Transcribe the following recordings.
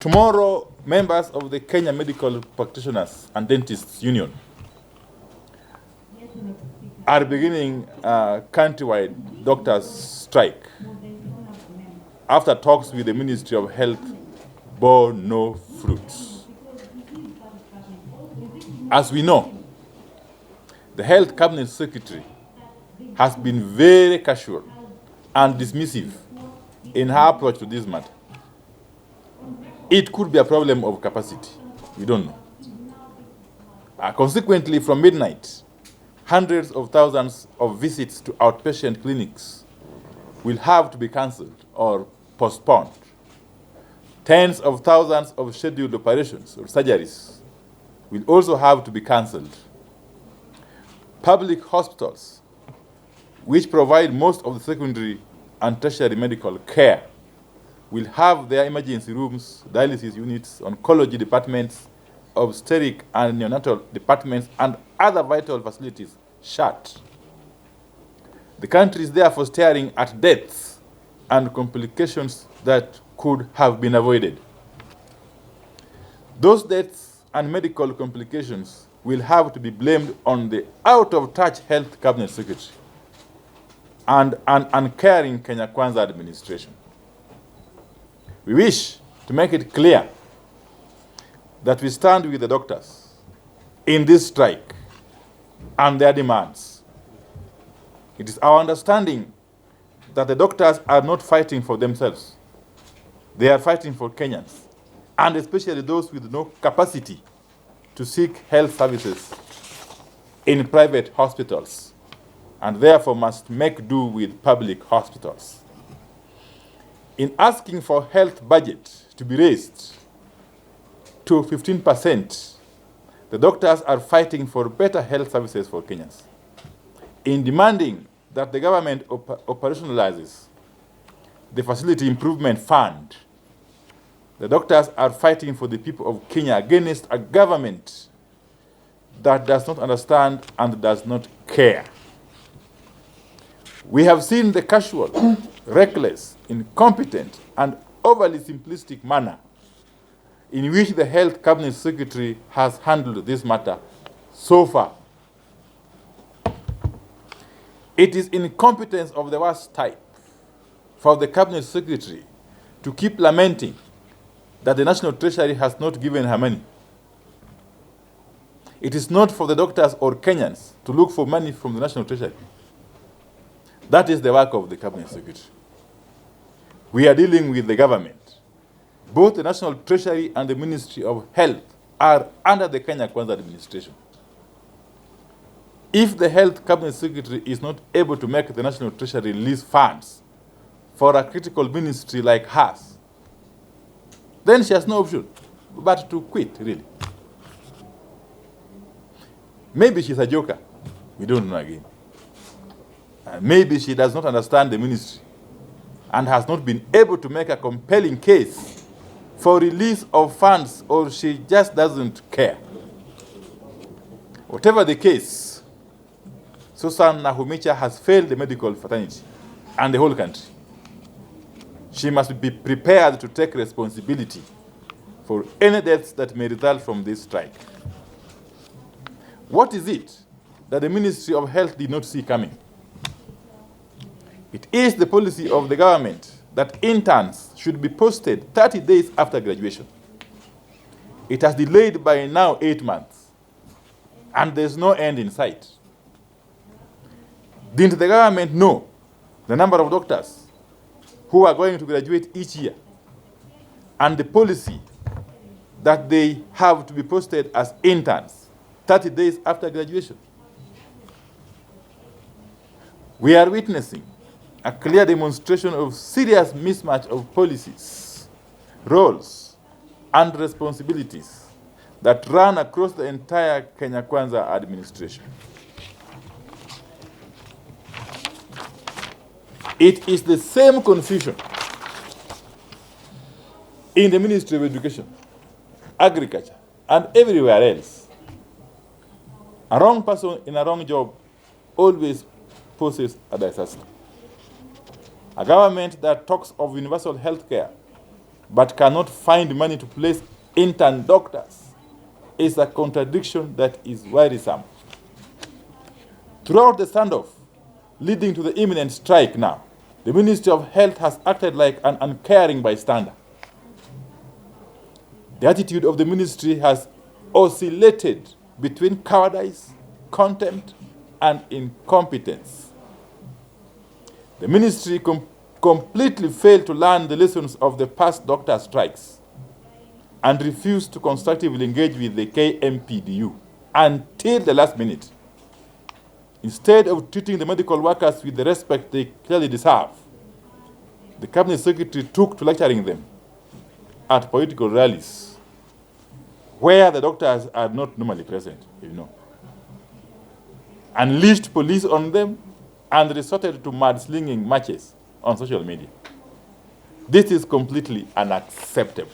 Tomorrow, members of the Kenya Medical Practitioners and Dentists Union are beginning a countrywide doctors' strike after talks with the Ministry of Health bore no fruits. As we know, the Health Cabinet Secretary has been very casual and dismissive in her approach to this matter. It could be a problem of capacity. We don't know. Consequently, from midnight, hundreds of thousands of visits to outpatient clinics will have to be cancelled or postponed. Tens of thousands of scheduled operations or surgeries will also have to be cancelled. Public hospitals, which provide most of the secondary and tertiary medical care, will have their emergency rooms, dialysis units, oncology departments, obstetric and neonatal departments, and other vital facilities shut. The country is therefore staring at deaths and complications that could have been avoided. Those deaths and medical complications will have to be blamed on the out-of-touch Health Cabinet Secretary and an uncaring Kenya Kwanza administration. We wish to make it clear that we stand with the doctors in this strike and their demands. It is our understanding that the doctors are not fighting for themselves. They are fighting for Kenyans, and especially those with no capacity to seek health services in private hospitals, and therefore must make do with public hospitals. In asking for health budget to be raised to 15%, the doctors are fighting for better health services for Kenyans. In demanding that the government operationalizes the Facility Improvement Fund, the doctors are fighting for the people of Kenya against a government that does not understand and does not care. We have seen the casual, reckless, incompetent, and overly simplistic manner in which the Health Cabinet Secretary has handled this matter so far. It is incompetence of the worst type for the Cabinet Secretary to keep lamenting that the National Treasury has not given her money. It is not for the doctors or Kenyans to look for money from the National Treasury. That is the work of the Cabinet Secretary. We are dealing with the government. Both the National Treasury and the Ministry of Health are under the Kenya Kwanza administration. If the Health Cabinet Secretary is not able to make the National Treasury release funds for a critical ministry like hers, then she has no option but to quit, really. Maybe she's a joker. We don't know again. Maybe she does not understand the ministry and has not been able to make a compelling case for release of funds, or she just doesn't care. Whatever the case, Susan Nakhumicha has failed the medical fraternity and the whole country. She must be prepared to take responsibility for any deaths that may result from this strike. What is it that the Ministry of Health did not see coming? It is the policy of the government that interns should be posted 30 days after graduation. It has delayed by now 8 months, and there's no end in sight. Didn't the government know the number of doctors who are going to graduate each year, and the policy that they have to be posted as interns 30 days after graduation? We are witnessing a clear demonstration of serious mismatch of policies, roles, and responsibilities that run across the entire Kenya Kwanza administration. It is the same confusion in the Ministry of Education, Agriculture, and everywhere else. A wrong person in a wrong job always poses a disaster. A government that talks of universal health care but cannot find money to place intern doctors is a contradiction that is worrisome. Throughout the standoff leading to the imminent strike now, the Ministry of Health has acted like an uncaring bystander. The attitude of the ministry has oscillated between cowardice, contempt, and incompetence. The ministry completely failed to learn the lessons of the past doctor strikes and refused to constructively engage with the KMPDU until the last minute. Instead of treating the medical workers with the respect they clearly deserve, the Cabinet Secretary took to lecturing them at political rallies where the doctors are not normally present, unleashed police on them, and resorted to mudslinging matches on social media. This is completely unacceptable.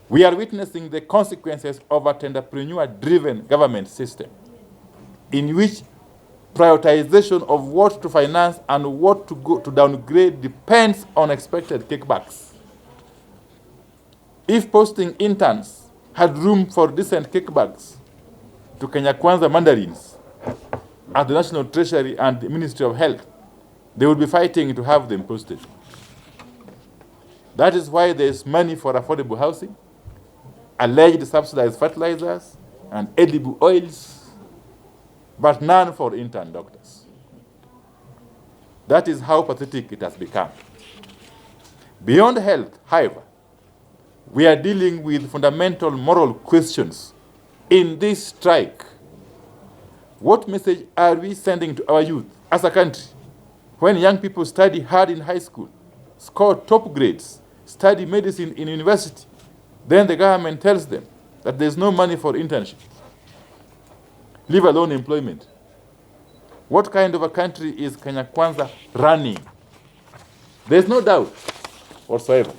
We are witnessing the consequences of a entrepreneur-driven government system in which prioritization of what to finance and what to downgrade depends on expected kickbacks. If posting interns had room for decent kickbacks to Kenya Kwanza mandarins at the National Treasury and the Ministry of Health, they would be fighting to have them posted. That is why there is money for affordable housing, alleged subsidized fertilizers, and edible oils, but none for intern doctors. That is how pathetic it has become. Beyond health, however, we are dealing with fundamental moral questions in this strike. What message are we sending to our youth as a country when young people study hard in high school, score top grades, study medicine in university, then the government tells them that there's no money for internship, leave alone employment? What kind of a country is Kenya Kwanza running? There's no doubt whatsoever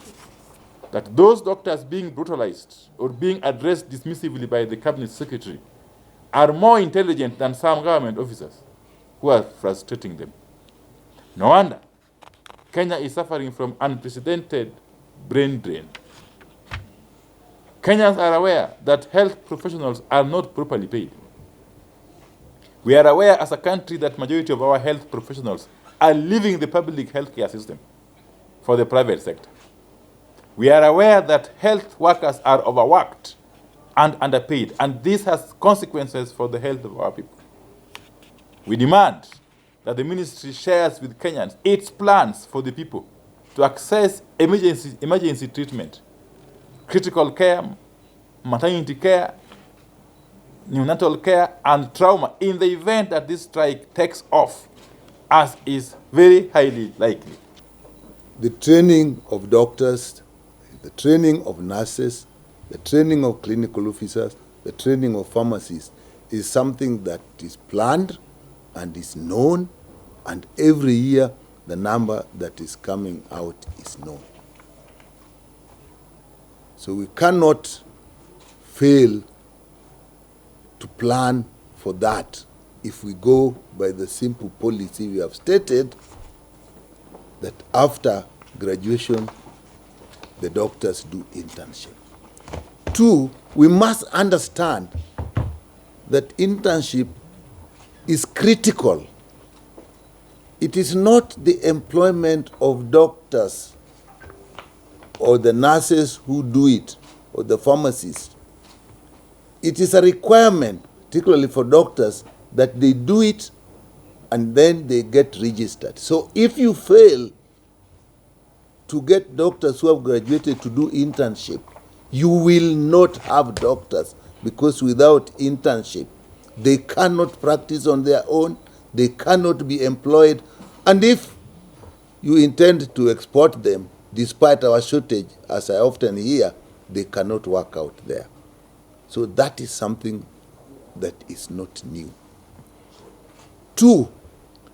that those doctors being brutalized or being addressed dismissively by the Cabinet Secretary are more intelligent than some government officers who are frustrating them. No wonder Kenya is suffering from unprecedented brain drain. Kenyans are aware that health professionals are not properly paid. We are aware as a country that majority of our health professionals are leaving the public healthcare system for the private sector. We are aware that health workers are overworked and underpaid, and this has consequences for the health of our people. We demand that the ministry shares with Kenyans its plans for the people to access emergency treatment, critical care, maternity care, neonatal care, and trauma in the event that this strike takes off, as is very highly likely. The training of doctors, the training of nurses, the training of clinical officers, the training of pharmacists is something that is planned and is known, and every year the number that is coming out is known. So we cannot fail to plan for that if we go by the simple policy we have stated that after graduation, the doctors do internship. 2, we must understand that internship is critical. It is not the employment of doctors or the nurses who do it or the pharmacists. It is a requirement, particularly for doctors, that they do it and then they get registered. So if you fail to get doctors who have graduated to do internship, you will not have doctors, because without internship, they cannot practice on their own, they cannot be employed, and if you intend to export them, despite our shortage, as I often hear, they cannot work out there. So that is something that is not new. 2,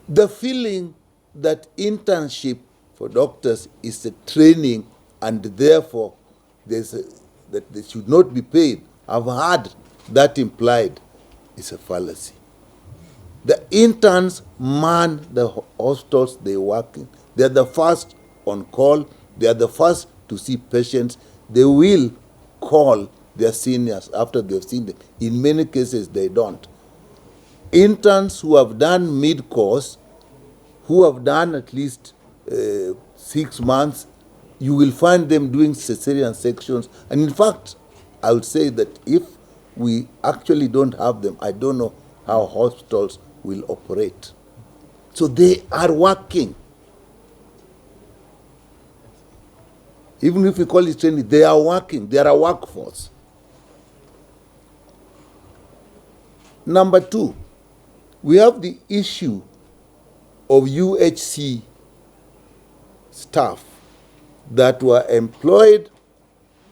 the feeling that internship for doctors is a training and therefore that they should not be paid. I've heard that implied is a fallacy. The interns man the hospitals they work in. They're the first on call. They are the first to see patients. They will call their seniors after they've seen them. In many cases, they don't. Interns who have done mid-course, who have done at least 6 months, you will find them doing cesarean sections. And in fact, I would say that if we actually don't have them, I don't know how hospitals will operate. So they are working. Even if we call it training, they are working. They are a workforce. Number 2, we have the issue of UHC staff that were employed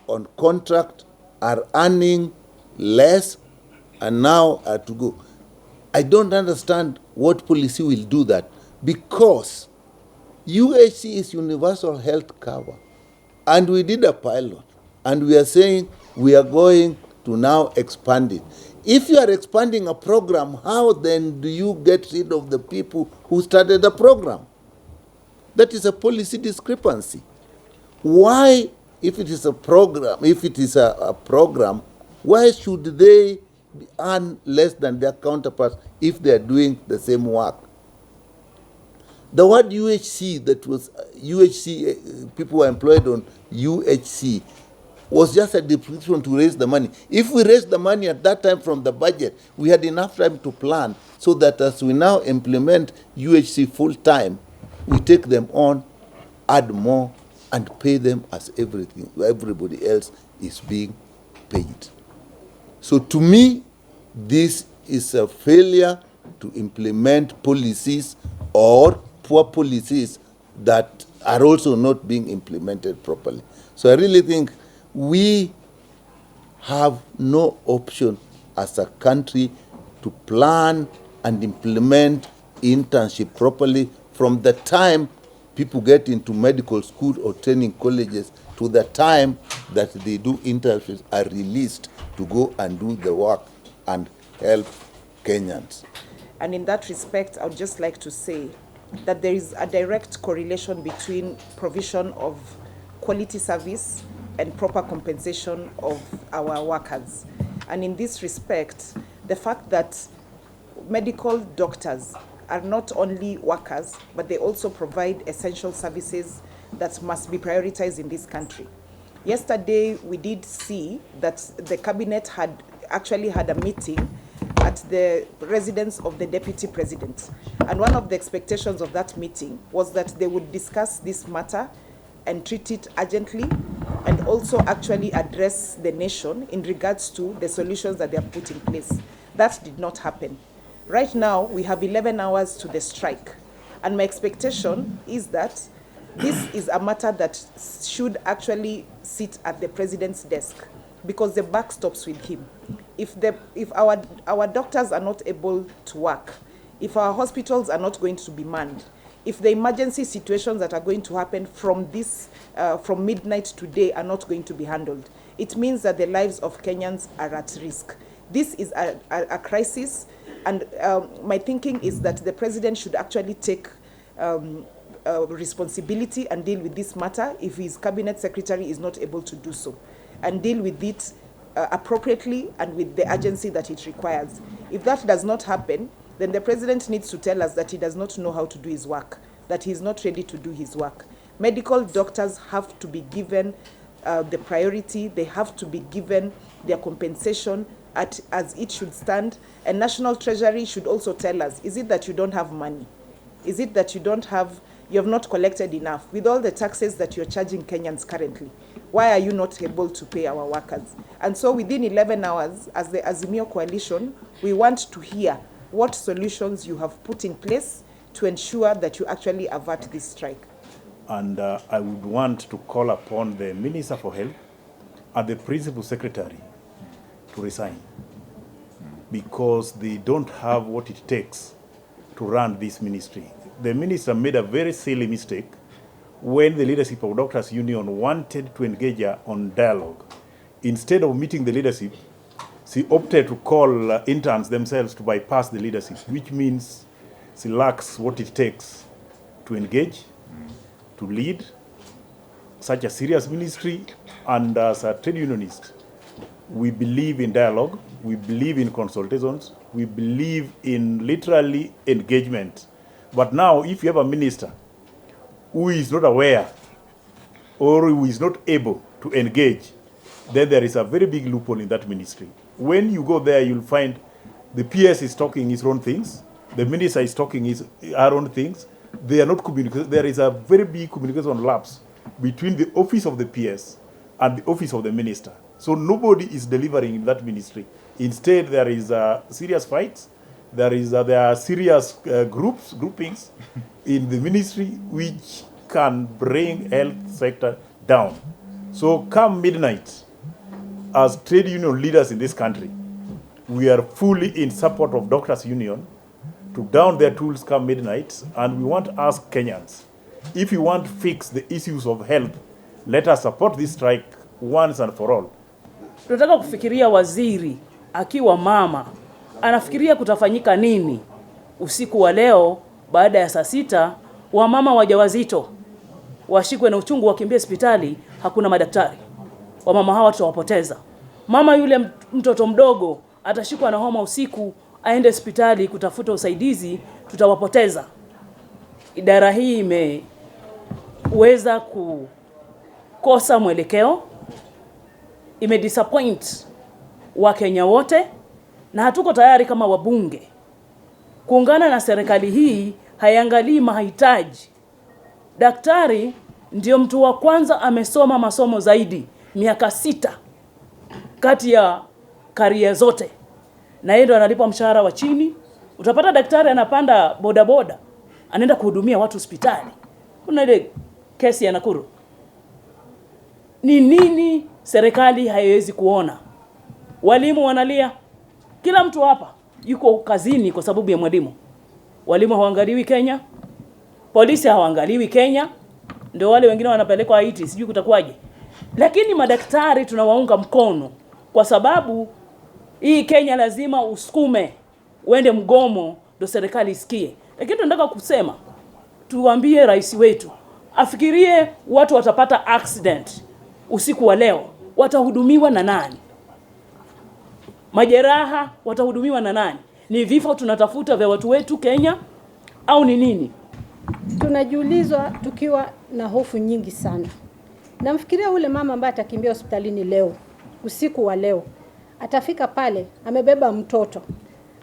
on contract, are earning less, and now are to go. I don't understand what policy will do that, because UHC is universal health cover. And we did a pilot, and we are saying we are going to now expand it. If you are expanding a program, how then do you get rid of the people who started the program? That is a policy discrepancy. Why, if it is a program, why should they earn less than their counterparts if they are doing the same work? The word UHC, people were employed on UHC, was just a description to raise the money. If we raised the money at that time from the budget, we had enough time to plan, so that as we now implement UHC full time, we take them on, add more, and pay them as everybody else is being paid. So to me, this is a failure to implement policies, or poor policies that are also not being implemented properly. So I really think we have no option as a country to plan and implement internship properly from the time people get into medical school or training colleges to the time that they do internships, are released to go and do the work and help Kenyans. And in that respect, I would just like to say that there is a direct correlation between provision of quality service and proper compensation of our workers. And in this respect, the fact that medical doctors are not only workers, but they also provide essential services that must be prioritized in this country. Yesterday, we did see that the cabinet had actually had a meeting at the residence of the deputy president. And one of the expectations of that meeting was that they would discuss this matter and treat it urgently, and also actually address the nation in regards to the solutions that they have put in place. That did not happen. Right now, we have 11 hours to the strike. And my expectation is that this is a matter that should actually sit at the president's desk, because the buck stops with him. If our doctors are not able to work, if our hospitals are not going to be manned, if the emergency situations that are going to happen from midnight today are not going to be handled, it means that the lives of Kenyans are at risk. This is a crisis, and my thinking is that the president should actually take responsibility and deal with this matter if his cabinet secretary is not able to do so, and deal with it appropriately and with the urgency that it requires. If that does not happen, then the president needs to tell us that he does not know how to do his work, that he is not ready to do his work. Medical doctors have to be given the priority, they have to be given their compensation as it should stand. And National Treasury should also tell us, is it that you don't have money? Is it that you have not collected enough? With all the taxes that you're charging Kenyans currently, why are you not able to pay our workers? And so within 11 hours, as the Azimio coalition, we want to hear what solutions you have put in place to ensure that you actually avert this strike. And I would want to call upon the Minister for Health and the Principal Secretary to resign, because they don't have what it takes to run this ministry. The minister made a very silly mistake when the leadership of Doctors Union wanted to engage on dialogue. Instead of meeting the leadership, she opted to call interns themselves to bypass the leadership, which means she lacks what it takes to engage, to lead, such a serious ministry, and as a trade unionist, we believe in dialogue, we believe in consultations, we believe in literally engagement. But now, if you have a minister who is not aware or who is not able to engage, then there is a very big loophole in that ministry. When you go there, you'll find the PS is talking his own things, the minister is talking her own things. They are not communicating. There is a very big communication lapse between the office of the PS and the office of the minister. So nobody is delivering in that ministry. Instead, there is serious fights. There are serious groupings in the ministry which can bring health sector down. So come midnight, as trade union leaders in this country, we are fully in support of Doctors' Union to down their tools come midnight, and we want to ask Kenyans, if you want to fix the issues of health, let us support this strike once and for all. Tunataka kufikiria waziri akiwa mama anafikiria kutafanyika nini usiku wa leo baada ya saa 6, wamama wajawazito washikwe na uchungu wakimbie hospitali, hakuna madaktari. Wamama hawa tutawapoteza. Mama yule mtoto mdogo atashikwa na homa usiku, aende hospitali kutafuta usaidizi, tutawapoteza. Idara hii imeweza kukosa mwelekeo, imedisappoint Wakenya wote, na hatuko tayari kama wabunge kuungana na serikali hii. Haiangalii mahitaji. Daktari ndio mtu wa kwanza amesoma masomo zaidi miaka 6 kati ya career zote, na yeye ndo analipwa mshahara wa chini. Utapata daktari anapanda bodaboda anaenda kuhudumia watu hospitali. Kuna ile kesi ya Nakuru. Ni nini serikali haiwezi kuona? Walimu wanalia. Kila mtu hapa yuko kazini kwa sababu ya mwalimu. Walimu hawaangaliwi Kenya. Polisi hawaangaliwi Kenya. Ndio wale wengine wanapelekwa Haiti, sijui kutakuwaje. Lakini madaktari tunawaunga mkono kwa sababu hii Kenya lazima usukume uende mgomo ndio serikali isikie. Lakini tunataka kusema, tuambie rais wetu afikirie watu watapata accident usiku wa leo, watahudumiwa na nani? Majeraha watahudumiwa na nani? Ni vifo tunatafuta vya watu wetu Kenya au ni nini? Tunajiulizwa tukiwa na hofu nyingi sana. Namfikiria ule mama ambaye atakimbia hospitalini leo, usiku wa leo. Atafika pale, amebeba mtoto.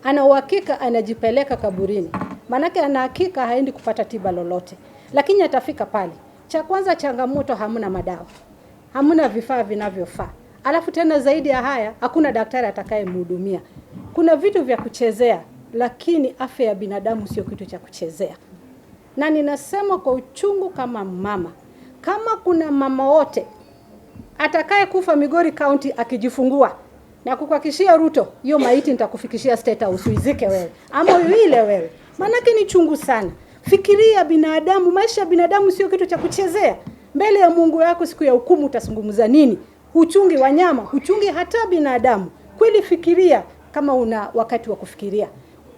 Ana uhakika anajipeleka kaburini. Manake ana hakika haendi kupata tiba lolote. Lakini atafika pale. Cha kwanza, changamoto, hamuna madawa. Hamuna vifaa vinavyofaa. Alafu tena zaidi ya haya, hakuna daktari atakayemhudumia. Kuna vitu vya kuchezea, lakini afya ya binadamu sio kitu cha kuchezea. Na ninasema kwa uchungu kama mama, kama kuna mama wote atakaye kufa Migori County akijifungua, na kukuhakikishia Ruto, hiyo maiti nitakufikishia State House uizike wewe ama uile wewe. Manake ni chungu sana. Fikiria binadamu, maisha ya binadamu sio kitu cha kuchezea. Mbele ya Mungu yako siku ya hukumu utazungumza nini? Huchungi wanyama, huchungi hata binadamu. Kweli fikiria kama una wakati wa kufikiria.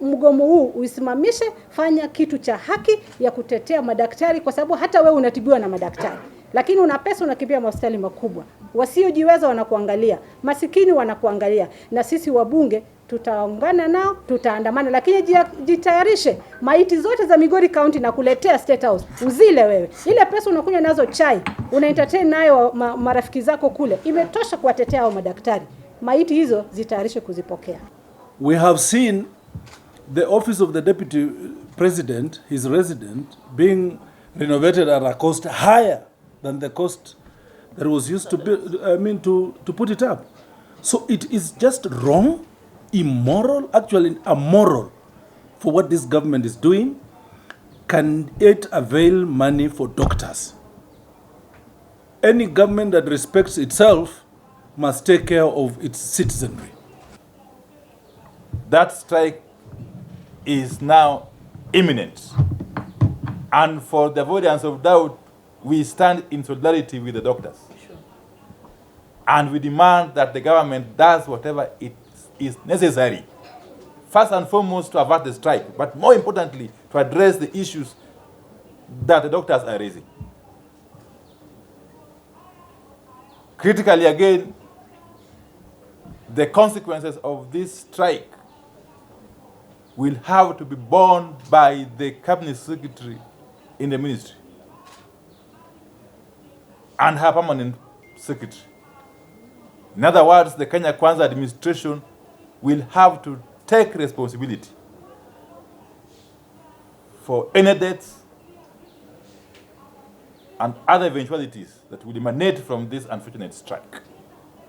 Mgomo huu uisimamishe, fanya kitu cha haki ya kutetea madaktari, kwa sababu hata wewe unatibiwa na madaktari. Lakini una pesa unakimbia hospitali makubwa. Wasiojiweza wanakuangalia, masikini wanakuangalia, na sisi wabunge tutaungana nao, tutaandamana, lakini jitayarishe maiti zote za Migori County na kuletea State House. Uzile wewe. Ile pesa unakunywa nazo chai, una entertain nayo marafiki zako kule. Imetosha kuwatetea hao madaktari. Maiti hizo zitayarishe kuzipokea. We have seen the office of the deputy president, his resident, being renovated at a cost higher than the cost that was used to be, to put it up. So it is just wrong, immoral, actually amoral for what this government is doing. Can it avail money for doctors? Any government that respects itself must take care of its citizenry. That strike is now imminent. And for the avoidance of doubt, we stand in solidarity with the doctors. Sure. And we demand that the government does whatever it is necessary, first and foremost to avert the strike, but more importantly, to address the issues that the doctors are raising. Critically again, the consequences of this strike will have to be borne by the cabinet secretary in the ministry and her permanent secretary. In other words, the Kenya Kwanza administration will have to take responsibility for any deaths and other eventualities that will emanate from this unfortunate strike.